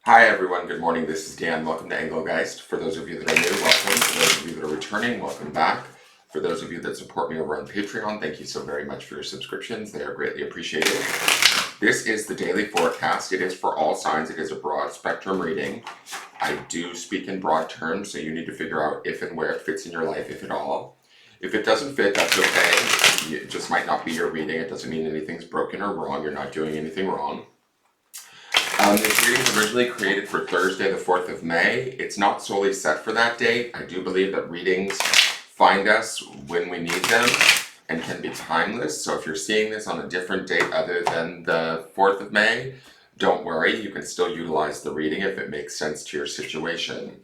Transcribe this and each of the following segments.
Hi everyone, good morning. This is Dan. Welcome to Engelgeist. For those of you that are new, welcome. For those of you that are returning, welcome back. For those of you that support me over on Patreon, thank you so very much for your subscriptions. They are greatly appreciated. This is the daily forecast. It is for all signs. It is a broad spectrum reading. I do speak in broad terms, so you need to figure out if and where it fits in your life, if at all. If it doesn't fit, that's okay. It just might not be your reading. It doesn't mean anything's broken or wrong. You're not doing anything wrong. This reading was originally created for Thursday, the 4th of May. It's not solely set for that date. I do believe that readings find us when we need them and can be timeless. So if you're seeing this on a different date other than the 4th of May, don't worry. You can still utilize the reading if it makes sense to your situation.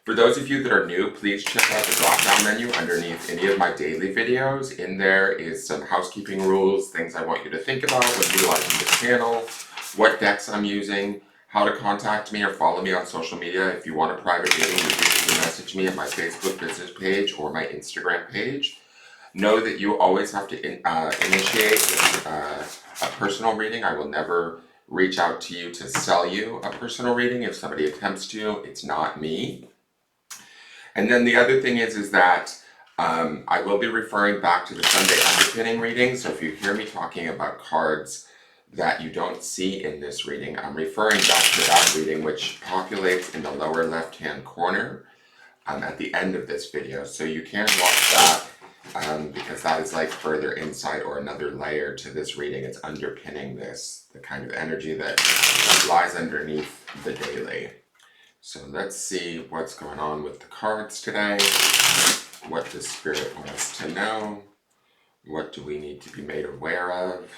For those of you that are new, please check out the drop-down menu underneath any of my daily videos. In there is some housekeeping rules, things I want you to think about when utilizing this channel, what decks I'm using, how to contact me or follow me on social media. If you want a private reading, you can message me at my Facebook business page or my Instagram page. Know that you always have to initiate a personal reading. I will never reach out to you to sell you a personal reading. If somebody attempts to, it's not me. And then the other thing is that I will be referring back to the Sunday underpinning reading. So if you hear me talking about cards that you don't see in this reading, I'm referring back to that reading, which populates in the lower left-hand corner at the end of this video. So you can watch that because that is like further insight or another layer to this reading. It's underpinning this, the kind of energy that lies underneath the daily. So let's see what's going on with the cards today. What does Spirit want us to know? What do we need to be made aware of?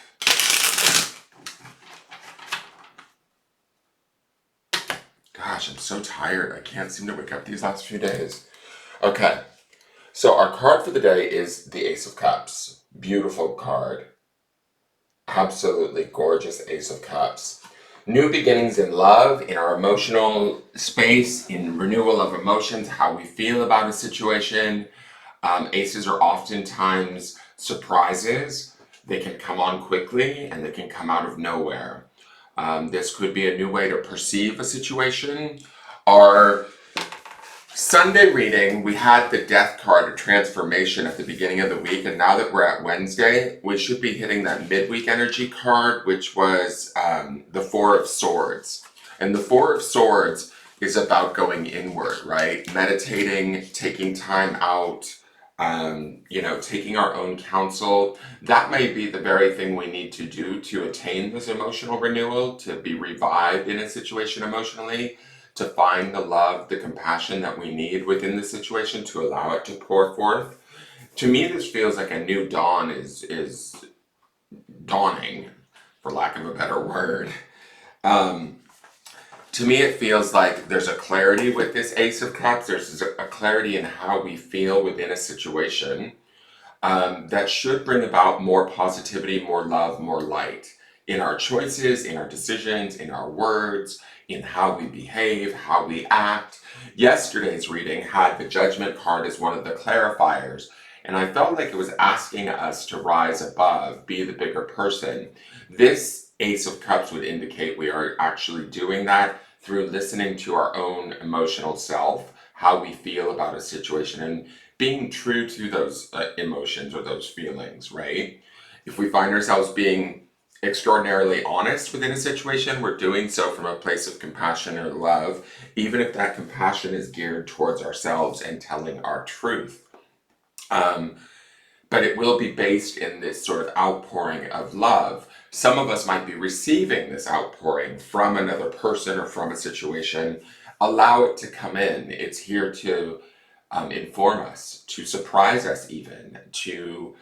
Gosh, I'm so tired. I can't seem to wake up these last few days. Okay, so our card for the day is the Ace of Cups. Beautiful card. Absolutely gorgeous Ace of Cups. New beginnings in love, in our emotional space, in renewal of emotions, how we feel about a situation. Aces are oftentimes surprises. They can come on quickly and they can come out of nowhere. This could be a new way to perceive a situation. Our Sunday reading, we had the Death card of transformation at the beginning of the week, and now that we're at Wednesday, we should be hitting that midweek energy card, which was the Four of Swords. And the Four of Swords is about going inward, right? Meditating, taking time out, taking our own counsel. That may be the very thing we need to do to attain this emotional renewal, to be revived in a situation emotionally, to find the love, the compassion that we need within the situation to allow it to pour forth. To me, this feels like a new dawn is dawning, for lack of a better word. To me, it feels like there's a clarity with this Ace of Cups. There's a clarity in how we feel within a situation that should bring about more positivity, more love, more light in our choices, in our decisions, in our words, in how we behave, how we act. Yesterday's reading had the Judgment card as one of the clarifiers, and I felt like it was asking us to rise above, be the bigger person. This Ace of Cups would indicate we are actually doing that through listening to our own emotional self, how we feel about a situation, and being true to those emotions or those feelings, right? If we find ourselves being extraordinarily honest within a situation, we're doing so from a place of compassion or love, even if that compassion is geared towards ourselves and telling our truth. But it will be based in this sort of outpouring of love. Some of us might be receiving this outpouring from another person or from a situation. Allow it to come in. It's here to inform us, to surprise us even, to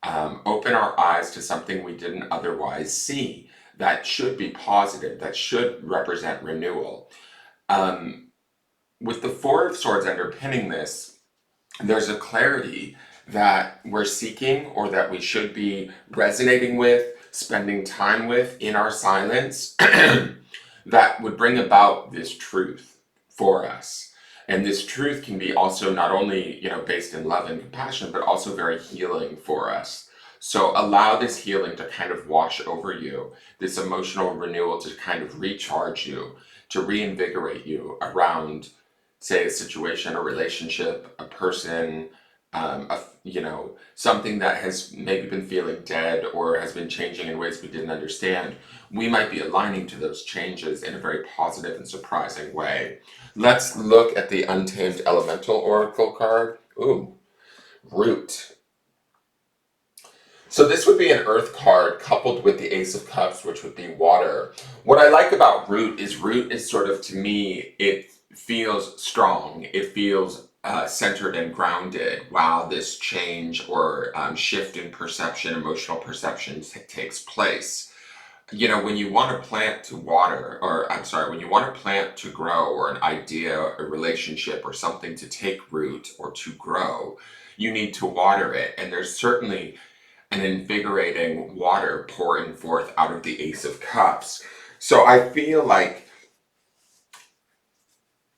open our eyes to something we didn't otherwise see. That should be positive, that should represent renewal. With the Four of Swords underpinning this, there's a clarity that we're seeking or that we should be resonating with, spending time with in our silence that would bring about this truth for us. And this truth can be also not only, based in love and compassion, but also very healing for us. So allow this healing to kind of wash over you, this emotional renewal to kind of recharge you, to reinvigorate you around, say, a situation, a relationship, a person, something that has maybe been feeling dead or has been changing in ways we didn't understand. We might be aligning to those changes in a very positive and surprising way. Let's look at the Untamed Elemental Oracle card. Ooh, Root. So this would be an Earth card coupled with the Ace of Cups, which would be water. What I like about Root is sort of, to me, it feels strong. It feels centered and grounded while this change or shift in perception, emotional perception takes place. You know, when you want a plant to water, or I'm sorry, when you want a plant to grow, or an idea, a relationship, or something to take root or to grow, you need to water it. And there's certainly an invigorating water pouring forth out of the Ace of Cups. So I feel like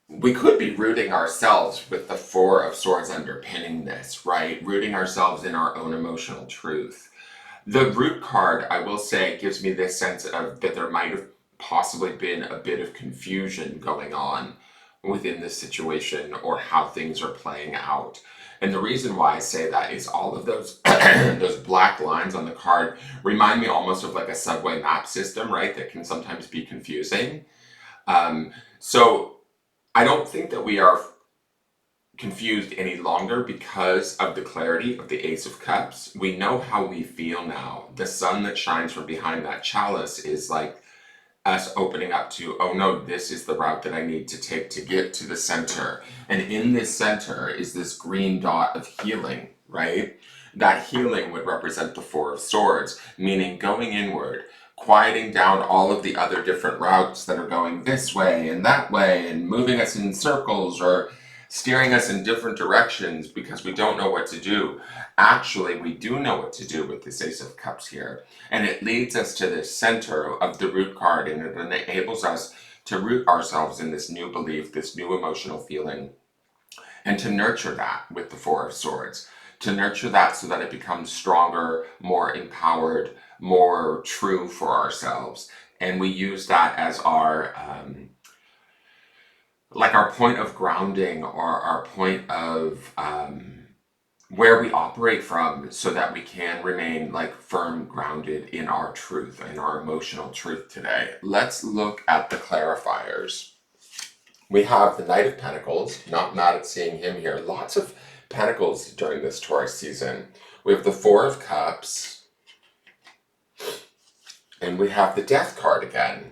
we could be rooting ourselves with the Four of Swords underpinning this, right? Rooting ourselves in our own emotional truth. The Root card, I will say, gives me this sense of that there might have possibly been a bit of confusion going on within this situation or how things are playing out. And the reason why I say that is all of those those black lines on the card remind me almost of like a subway map system, right? That can sometimes be confusing. So I don't think that we are confused any longer because of the clarity of the Ace of Cups. We know how we feel now. The sun that shines from behind that chalice is like us opening up to, oh no, this is the route that I need to take to get to the center. And in this center is this green dot of healing, right? That healing would represent the Four of Swords, meaning going inward, quieting down all of the other different routes that are going this way and moving us in circles or steering us in different directions because we don't know what to do. Actually, we do know what to do with this Ace of Cups here. And it leads us to the center of the Root card, and it enables us to root ourselves in this new belief, this new emotional feeling, and to nurture that with the Four of Swords. To nurture that so that it becomes stronger, more empowered, more true for ourselves. And we use that as our our point of grounding, or our point of where we operate from, so that we can remain like firm grounded in our truth, in our emotional truth today. Let's look at the clarifiers. We have the Knight of Pentacles. Not mad at seeing him here. Lots of Pentacles during this Taurus season. We have the Four of Cups. And we have the Death card again.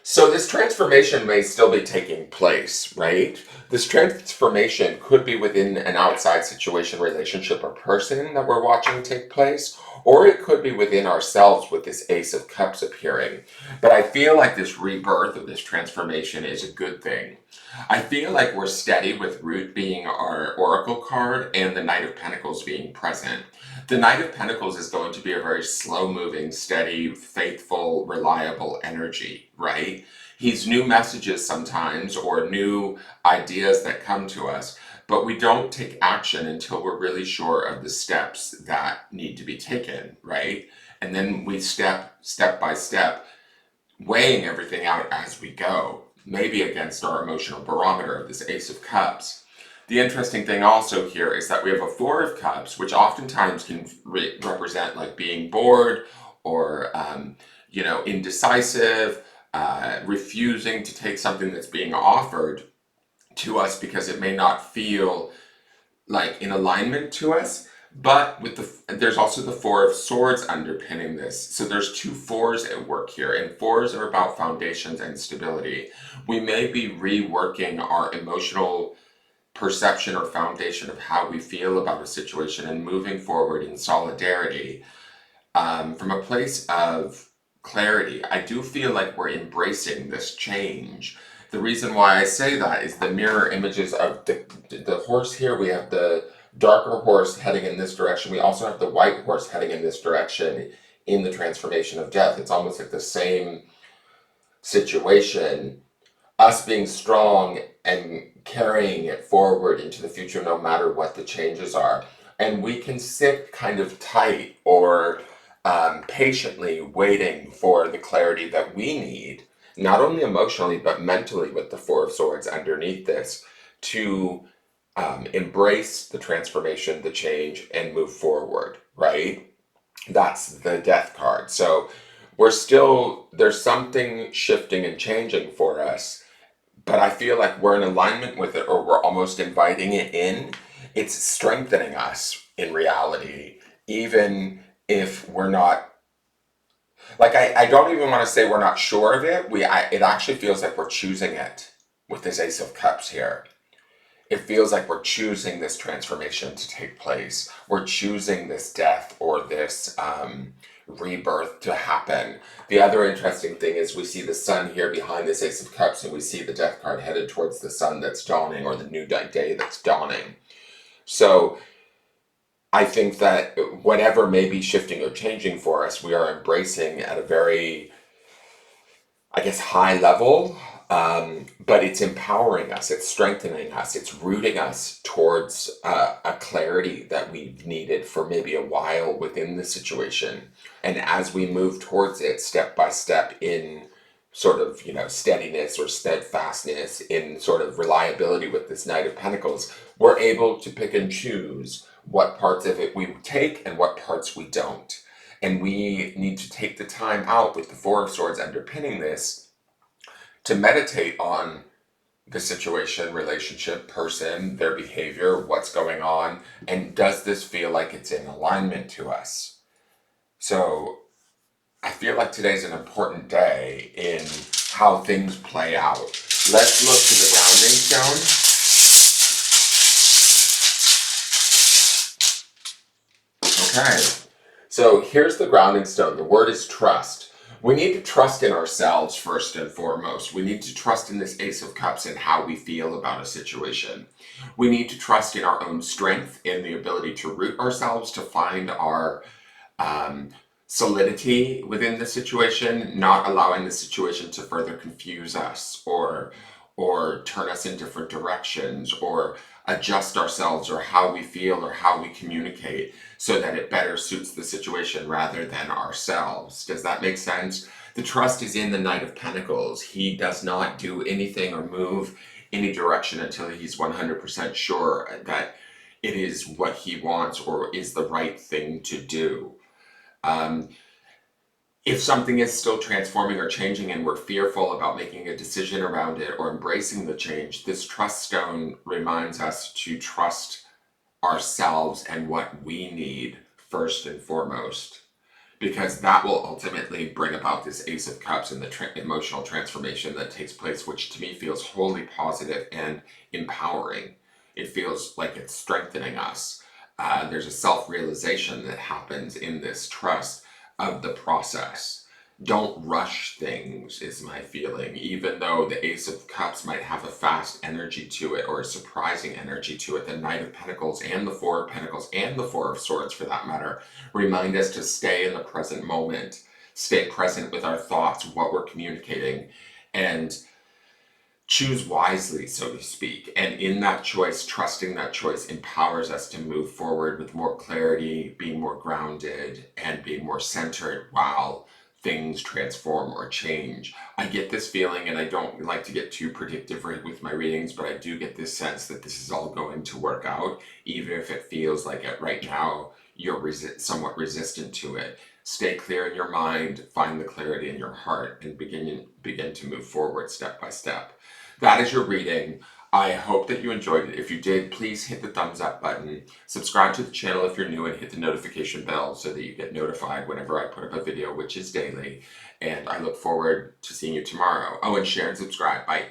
So this transformation may still be taking place, right? This transformation could be within an outside situation, relationship, or person that we're watching take place, or it could be within ourselves with this Ace of Cups appearing. But I feel like this rebirth of this transformation is a good thing. I feel like we're steady with Root being our Oracle card and the Knight of Pentacles being present. The Knight of Pentacles is going to be a very slow-moving, steady, faithful, reliable energy, right? He's new messages sometimes, or new ideas that come to us, but we don't take action until we're really sure of the steps that need to be taken, right? And then we step by step, weighing everything out as we go, maybe against our emotional barometer of this Ace of Cups. The interesting thing also here is that we have a Four of Cups, which oftentimes can represent like being bored or, indecisive, refusing to take something that's being offered to us because it may not feel like in alignment to us. But there's also the Four of Swords underpinning this. So there's two fours at work here, and fours are about foundations and stability. We may be reworking our emotional perception or foundation of how we feel about a situation and moving forward in solidarity from a place of clarity. I do feel like we're embracing this change. The reason why I say that is the mirror images of the horse here. We have the darker horse heading in this direction. We also have the white horse heading in this direction in the transformation of death. It's almost like the same situation, us being strong and carrying it forward into the future no matter what the changes are. And we can sit kind of tight or patiently waiting for the clarity that we need not only emotionally, but mentally with the Four of Swords underneath this, to embrace the transformation, the change, and move forward, right? That's the Death card. So there's something shifting and changing for us, but I feel like we're in alignment with it, or we're almost inviting it in. It's strengthening us in reality, even if we're not, like, I don't even want to say we're not sure of it. It actually feels like we're choosing it with this Ace of Cups here. It feels like we're choosing this transformation to take place. We're choosing this death or this rebirth to happen. The other interesting thing is we see the sun here behind this Ace of Cups, and we see the Death card headed towards the sun that's dawning, or the new day that's dawning. So I think that whatever may be shifting or changing for us, we are embracing at a very, I guess, high level, but it's empowering us, it's strengthening us, it's rooting us towards a clarity that we've needed for maybe a while within the situation. And as we move towards it step by step in sort of, steadiness or steadfastness, in sort of reliability with this Knight of Pentacles, we're able to pick and choose what parts of it we take and what parts we don't. And we need to take the time out with the Four of Swords underpinning this to meditate on the situation, relationship, person, their behavior, what's going on, and does this feel like it's in alignment to us? So I feel like today's an important day in how things play out. Let's look to the grounding stone. Okay. So here's the grounding stone. The word is trust. We need to trust in ourselves first and foremost. We need to trust in this Ace of Cups and how we feel about a situation. We need to trust in our own strength, in the ability to root ourselves, to find our solidity within the situation, not allowing the situation to further confuse us or turn us in different directions, or adjust ourselves or how we feel or how we communicate so that it better suits the situation rather than ourselves. Does that make sense? The trust is in the Knight of Pentacles. He does not do anything or move any direction until he's 100% sure that it is what he wants or is the right thing to do. If something is still transforming or changing and we're fearful about making a decision around it or embracing the change, this trust stone reminds us to trust ourselves and what we need first and foremost, because that will ultimately bring about this Ace of Cups and the emotional transformation that takes place, which to me feels wholly positive and empowering. It feels like it's strengthening us. There's a self-realization that happens in this trust of the process. Don't rush things is my feeling, even though the Ace of Cups might have a fast energy to it or a surprising energy to it. The Knight of Pentacles and the Four of Pentacles and the Four of Swords, for that matter, remind us to stay in the present moment, stay present with our thoughts, what we're communicating, and choose wisely, so to speak. And in that choice, trusting that choice empowers us to move forward with more clarity, being more grounded, and being more centered while things transform or change. I get this feeling, and I don't like to get too predictive with my readings, but I do get this sense that this is all going to work out, even if it feels like it right now you're somewhat resistant to it. Stay clear in your mind, find the clarity in your heart, and begin to move forward step by step. That is your reading. I hope that you enjoyed it. If you did, please hit the thumbs up button. Subscribe to the channel if you're new, and hit the notification bell so that you get notified whenever I put up a video, which is daily. And I look forward to seeing you tomorrow. Oh, and share and subscribe. Bye.